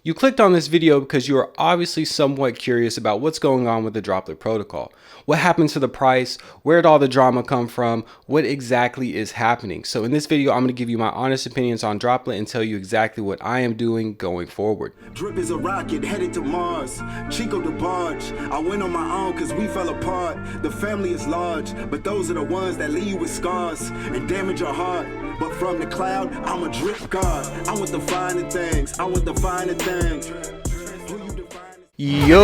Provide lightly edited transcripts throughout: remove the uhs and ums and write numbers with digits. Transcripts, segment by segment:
You clicked on this video because you are obviously somewhat curious about what's going on with the Droplit protocol. What happened to the price? Where did all the drama come from? What exactly is happening? So in this video, I'm going to give you my honest opinions on Droplit and tell you exactly what I am doing going forward. Drip is a rocket headed to Mars. Chico the barge. I went on my own cause we fell apart. The family is large, but those are the ones that leave you with scars and damage your heart. But from the cloud, I'm a drip god. I want the finer things. I want the finer things. Yo,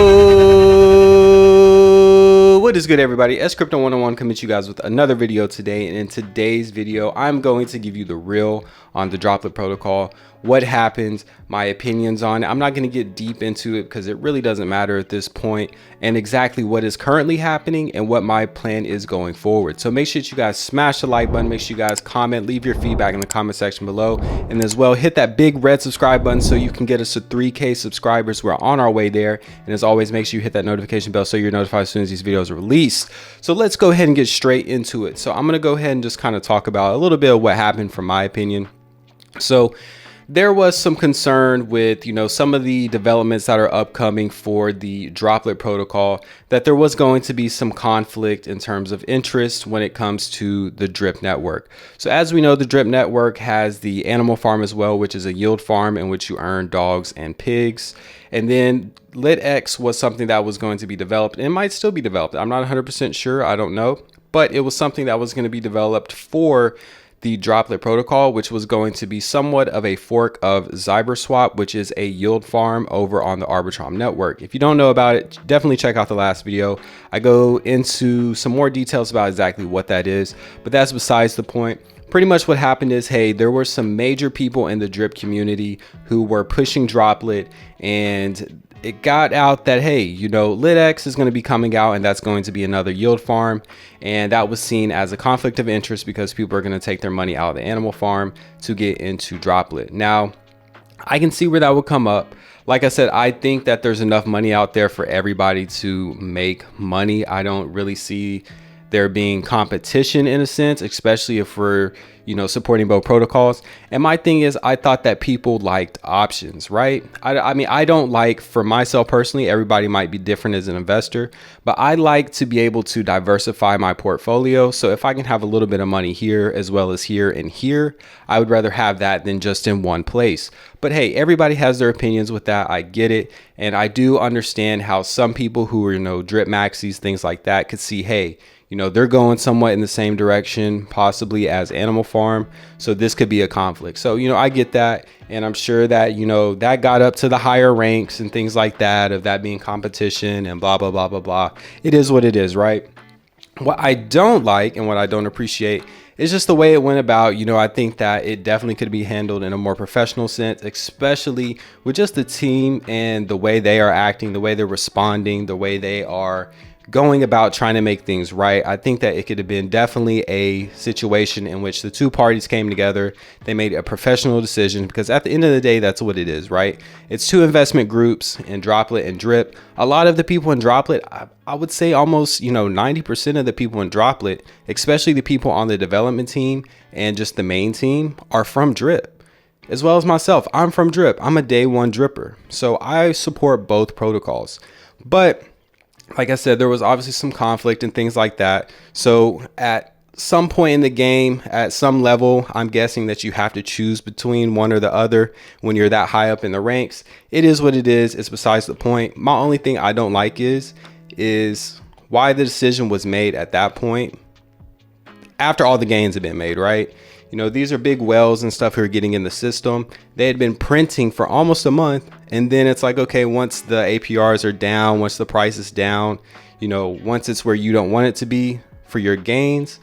what is good, everybody? Crypto 101 coming to you guys with another video today, and in today's video I'm going to give you the real on the Droplit protocol, what happened, my opinions on it. I'm not going to get deep into it because it really doesn't matter at this point, and exactly what is currently happening and what my plan is going forward. So make sure that you guys smash the like button, make sure you guys comment, leave your feedback in the comment section below, and as well hit that big red subscribe button so you can get us to 3K subscribers. We're on our way there, and as always, make sure you hit that notification bell so you're notified as soon as these videos are released. So let's go ahead and get straight into it. So I'm going to go ahead and just kind of talk about a little bit of what happened from my opinion. So there was some concern with, some of the developments that are upcoming for the Droplit protocol, that there was going to be some conflict in terms of interest when it comes to the DRIP network. So as we know, the DRIP network has the animal farm as well, which is a yield farm in which you earn dogs and pigs. And then LitX was something that was going to be developed, and it might still be developed. I'm not 100% sure. I don't know. But it was something that was going to be developed for the Droplit protocol, which was going to be somewhat of a fork of ZyberSwap, which is a yield farm over on the Arbitrum network. If you don't know about it, definitely check out the last video. I go into some more details about exactly what that is, but that's besides the point. Pretty much what happened is, hey, there were some major people in the drip community who were pushing Droplit, and it got out that, hey, LitX is going to be coming out, and that's going to be another yield farm. And that was seen as a conflict of interest because people are going to take their money out of the animal farm to get into Droplit. Now, I can see where that would come up. Like I said, I think that there's enough money out there for everybody to make money. I don't really see there being competition in a sense, especially if we're, supporting both protocols. And my thing is, I thought that people liked options, right? I mean, I don't like, for myself personally, everybody might be different as an investor, but I like to be able to diversify my portfolio. So if I can have a little bit of money here as well as here and here, I would rather have that than just in one place. But hey, everybody has their opinions with that. I get it. And I do understand how some people who are, drip maxis, things like that, could see, hey, they're going somewhat in the same direction, possibly as Animal Farm. So this could be a conflict. So, I get that. And I'm sure that, that got up to the higher ranks and things like that, of that being competition and blah, blah, blah, blah, blah. It is what it is, right? What I don't like and what I don't appreciate is just the way it went about. I think that it definitely could be handled in a more professional sense, especially with just the team and the way they are acting, the way they're responding, the way they are going about trying to make things right. I think that it could have been definitely a situation in which the two parties came together. They made a professional decision, because at the end of the day, that's what it is, right? It's two investment groups in Droplit and DRIP. A lot of the people in Droplit, I would say almost, 90% of the people in Droplit, especially the people on the development team and just the main team, are from DRIP. As well as myself, I'm from DRIP. I'm a day one dripper. So I support both protocols. But like I said, there was obviously some conflict and things like that. So at some point in the game, at some level, I'm guessing that you have to choose between one or the other when you're that high up in the ranks. It is what it is. It's besides the point. My only thing I don't like is why the decision was made at that point after all the gains have been made, right? These are big whales and stuff who are getting in the system. They had been printing for almost a month. And then it's like, okay, once the APRs are down, once the price is down, once it's where you don't want it to be for your gains,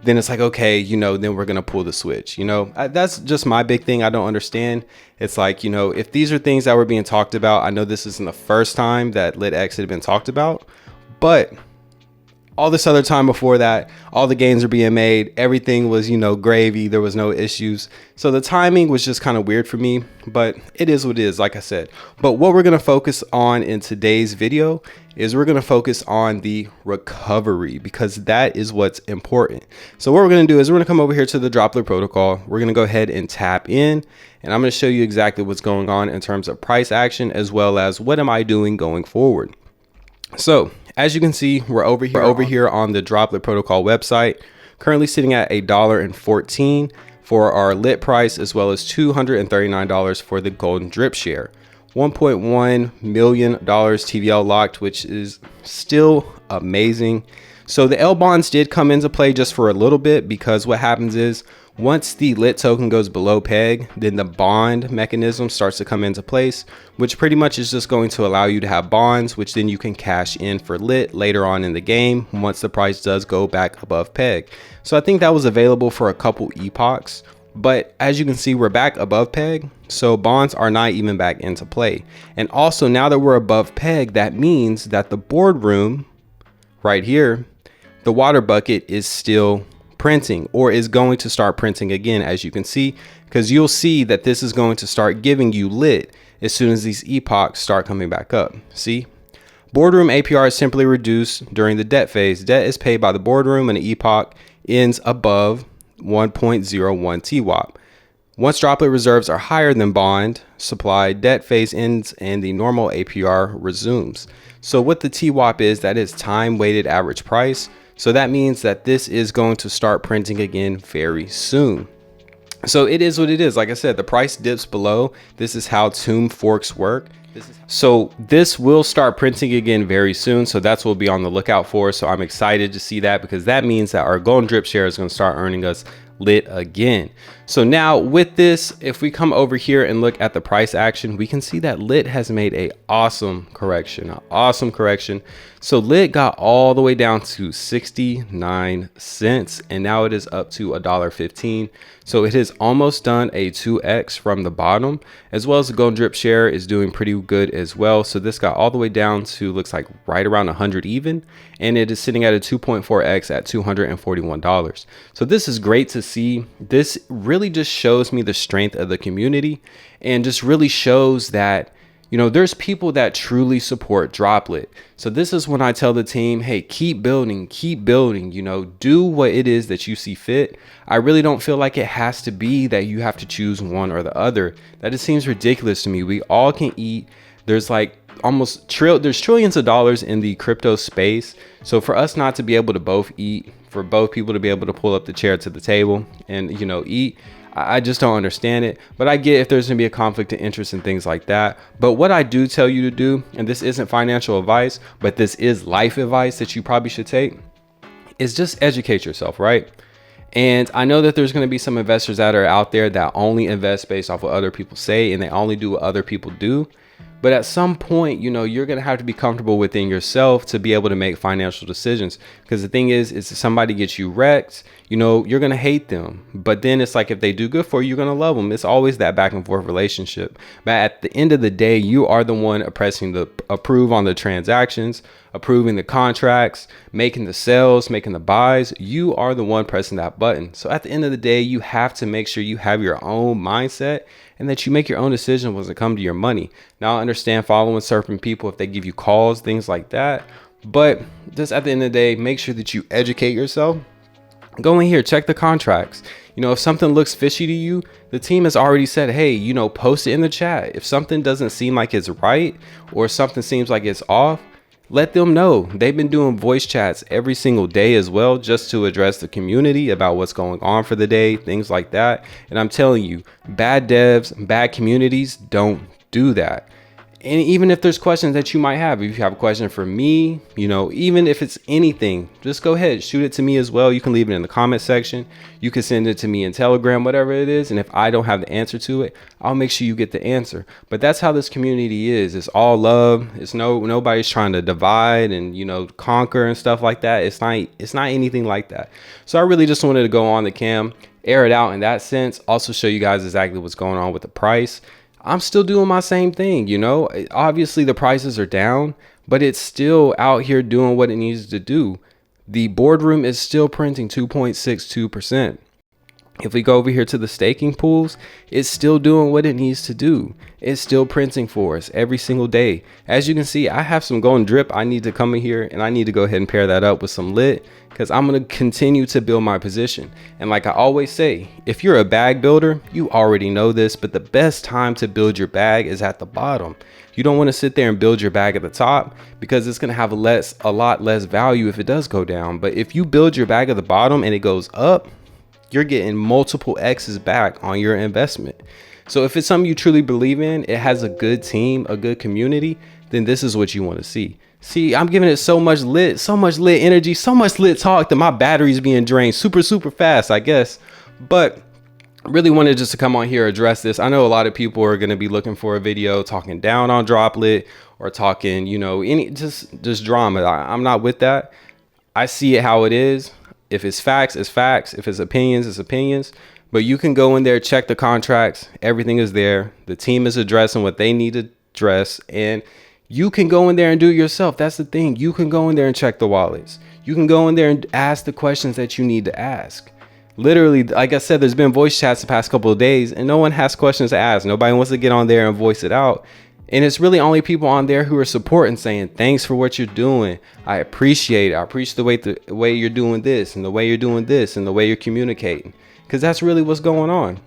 then it's like, okay, then we're going to pull the switch. That's just my big thing. I don't understand. It's like, if these are things that were being talked about, I know this isn't the first time that LitX had been talked about, but All this other time before that, all the gains were being made. Everything was, gravy. There was no issues. So the timing was just kind of weird for me, but it is what it is, like I said. But what we're going to focus on in today's video is we're going to focus on the recovery, because that is what's important. So what we're going to do is we're going to come over here to the Droplit protocol. We're going to go ahead and tap in, and I'm going to show you exactly what's going on in terms of price action, as well as what am I doing going forward. So as you can see, we're over here on the Droplit protocol website, currently sitting at $1.14 for our lit price, as well as $239 for the golden drip share. $1.1 million TVL locked, which is still amazing. So the L bonds did come into play just for a little bit, because what happens is once the lit token goes below peg, then the bond mechanism starts to come into place, which pretty much is just going to allow you to have bonds, which then you can cash in for lit later on in the game once the price does go back above peg. So I think that was available for a couple epochs, but as you can see, we're back above peg, so bonds are not even back into play. And also, now that we're above peg, that means that the boardroom right here, the water bucket is still printing, or is going to start printing again, as you can see, because you'll see that this is going to start giving you lit as soon as these epochs start coming back up. See, boardroom APR is simply reduced during the debt phase. Debt is paid by the boardroom and the epoch ends above 1.01 TWAP. Once Droplit reserves are higher than bond supply, debt phase ends and the normal APR resumes. So what the TWAP is, that is time weighted average price. So that means that this is going to start printing again very soon. So it is what it is. Like I said, the price dips below. This is how tomb forks work. So this will start printing again very soon. So that's what we'll be on the lookout for. So I'm excited to see that, because that means that our golden drip share is going to start earning us lit again. So now with this, if we come over here and look at the price action, we can see that lit has made an awesome correction. So lit got all the way down to 69 cents, and now it is up to $1.15. So it has almost done a 2x from the bottom, as well as the golden drip share is doing pretty good as well. So this got all the way down to, looks like right around 100 even, and it is sitting at a 2.4x at $241. So this is great to see. This really just shows me the strength of the community, and just really shows that, there's people that truly support Droplit. So this is when I tell the team, hey, keep building, do what it is that you see fit. I really don't feel like it has to be that you have to choose one or the other. That just seems ridiculous to me. We all can eat. There's like there's trillions of dollars in the crypto space. So for us not to be able to both eat, for both people to be able to pull up the chair to the table and, eat, I just don't understand it. But I get if there's gonna be a conflict of interest and things like that. But what I do tell you to do, and this isn't financial advice, but this is life advice that you probably should take, is just educate yourself, right? And I know that there's going to be some investors that are out there that only invest based off what other people say, and they only do what other people do. But at some point, you're going to have to be comfortable within yourself to be able to make financial decisions. Because the thing is if somebody gets you wrecked, you're going to hate them. But then it's like, if they do good for you, you're going to love them. It's always that back and forth relationship. But at the end of the day, you are the one pressing the approve on the transactions, approving the contracts, making the sales, making the buys. You are the one pressing that button. So at the end of the day, you have to make sure you have your own mindset, and that you make your own decision when it comes to your money. Now, I understand following certain people, if they give you calls, things like that. But just at the end of the day, make sure that you educate yourself. Go in here, check the contracts. If something looks fishy to you, the team has already said, hey, post it in the chat. If something doesn't seem like it's right, or something seems like it's off, let them know. They've been doing voice chats every single day as well, just to address the community about what's going on for the day, things like that. And I'm telling you, bad devs, bad communities don't do that. And even if there's questions that you might have, if you have a question for me, even if it's anything, just go ahead, shoot it to me as well. You can leave it in the comment section. You can send it to me in Telegram, whatever it is. And if I don't have the answer to it, I'll make sure you get the answer. But that's how this community is. It's all love. It's nobody's trying to divide and, conquer and stuff like that. It's not anything like that. So I really just wanted to go on the cam, air it out in that sense. Also show you guys exactly what's going on with the price. I'm still doing my same thing, Obviously the prices are down, but it's still out here doing what it needs to do. The boardroom is still printing 2.62%. If we go over here to the staking pools, it's still doing what it needs to do. It's still printing for us every single day. As you can see, I have some golden drip. I need to come in here and I need to go ahead and pair that up with some lit, because I'm going to continue to build my position. And like I always say, if you're a bag builder, you already know this, but the best time to build your bag is at the bottom. You don't want to sit there and build your bag at the top, because it's going to have a lot less value if it does go down. But if you build your bag at the bottom and it goes up, you're getting multiple X's back on your investment. So if it's something you truly believe in, it has a good team, a good community, then this is what you want to see. See, I'm giving it so much lit energy, so much lit talk that my battery's being drained super fast, I guess. But really wanted just to come on here, address this. I know a lot of people are going to be looking for a video talking down on Droplit or talking, you know, any just drama. I'm not with that. I see it how it is. If it's facts, it's facts. If it's opinions, it's opinions. But you can go in there, check the contracts. Everything is there. The team is addressing what they need to address. And you can go in there and do it yourself. That's the thing. You can go in there and check the wallets. You can go in there and ask the questions that you need to ask. Literally, like I said, there's been voice chats the past couple of days and no one has questions to ask. Nobody wants to get on there and voice it out. And it's really only people on there who are supporting, saying, thanks for what you're doing. I appreciate it. I appreciate the way you're doing this and the way you're doing this and the way you're communicating, because that's really what's going on.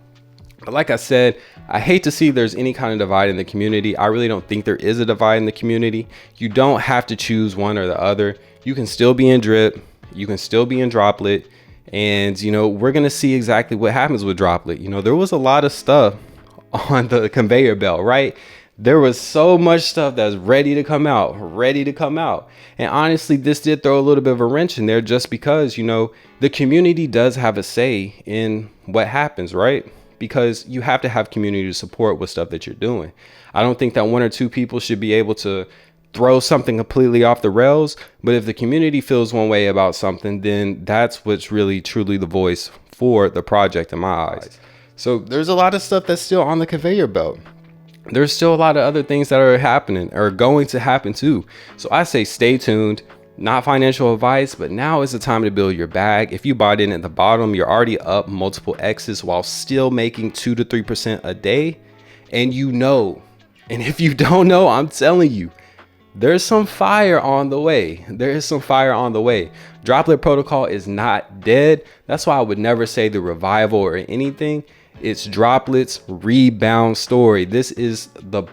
But like I said, I hate to see there's any kind of divide in the community. I really don't think there is a divide in the community. You don't have to choose one or the other. You can still be in drip. You can still be in Droplit. And, you know, we're going to see exactly what happens with Droplit. You know, there was a lot of stuff on the conveyor belt, right? There was so much stuff that's ready to come out. And honestly, this did throw a little bit of a wrench in there, just because, you know, the community does have a say in what happens, right? Because you have to have community support with stuff that you're doing. I don't think that one or two people should be able to throw something completely off the rails. But if the community feels one way about something, then that's what's really truly the voice for the project in my eyes. So there's a lot of stuff that's still on the conveyor belt. There's still a lot of other things that are happening or going to happen too. So I say stay tuned. Not financial advice, but now is the time to build your bag. If you bought in at the bottom, you're already up multiple X's while still making 2 to 3% a day. And you know, and if you don't know, I'm telling you, there's some fire on the way. There is some fire on the way. Droplit protocol is not dead. That's why I would never say the revival or anything. It's Droplit's rebound story. This is the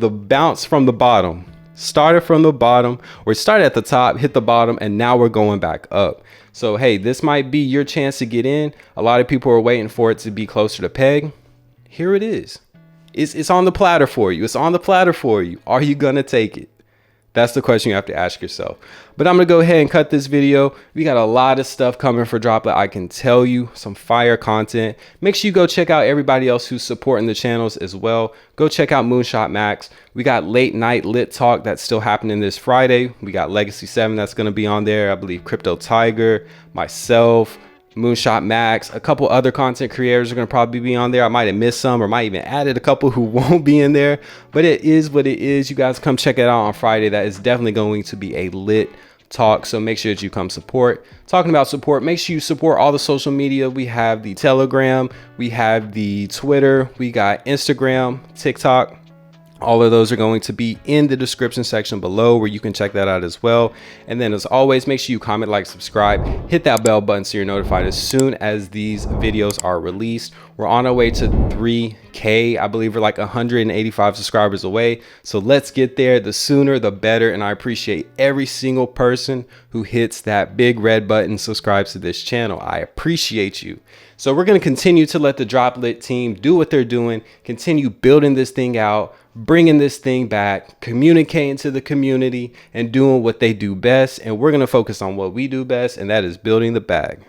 bounce from the bottom. Started from the bottom, or started at the top, hit the bottom, and now we're going back up. So hey, this might be your chance to get in. A lot of people are waiting for it to be closer to peg. Here it is. It's on the platter for you. It's on the platter for you. Are you gonna take it? That's the question you have to ask yourself. But I'm gonna go ahead and cut this video. We got a lot of stuff coming for Droplit. I can tell you, some fire content. Make sure you go check out everybody else who's supporting the channels as well. Go check out Moonshot Max. We got late night lit talk that's still happening this Friday. We got Legacy 7 that's gonna be on there. I believe Crypto Tiger, myself, Moonshot Max, a couple other content creators are going to probably be on there. I might have missed some, or might even added a couple who won't be in there, but it is what it is. You guys come check it out on Friday. That is definitely going to be a lit talk, so make sure that you come support. Talking about support, make sure you support all the social media. We have the Telegram, we have the Twitter, we got Instagram, TikTok. All of those are going to be in the description section below, where you can check that out as well. And then as always, make sure you comment, like, subscribe, hit that bell button so you're notified as soon as these videos are released. We're on our way to 3K. I believe we're like 185 subscribers away. So let's get there. The sooner, the better. And I appreciate every single person who hits that big red button, subscribes to this channel. I appreciate you. So we're going to continue to let the Droplit team do what they're doing, continue building this thing out, bringing this thing back, communicating to the community, and doing what they do best. And we're going to focus on what we do best, and that is building the bag.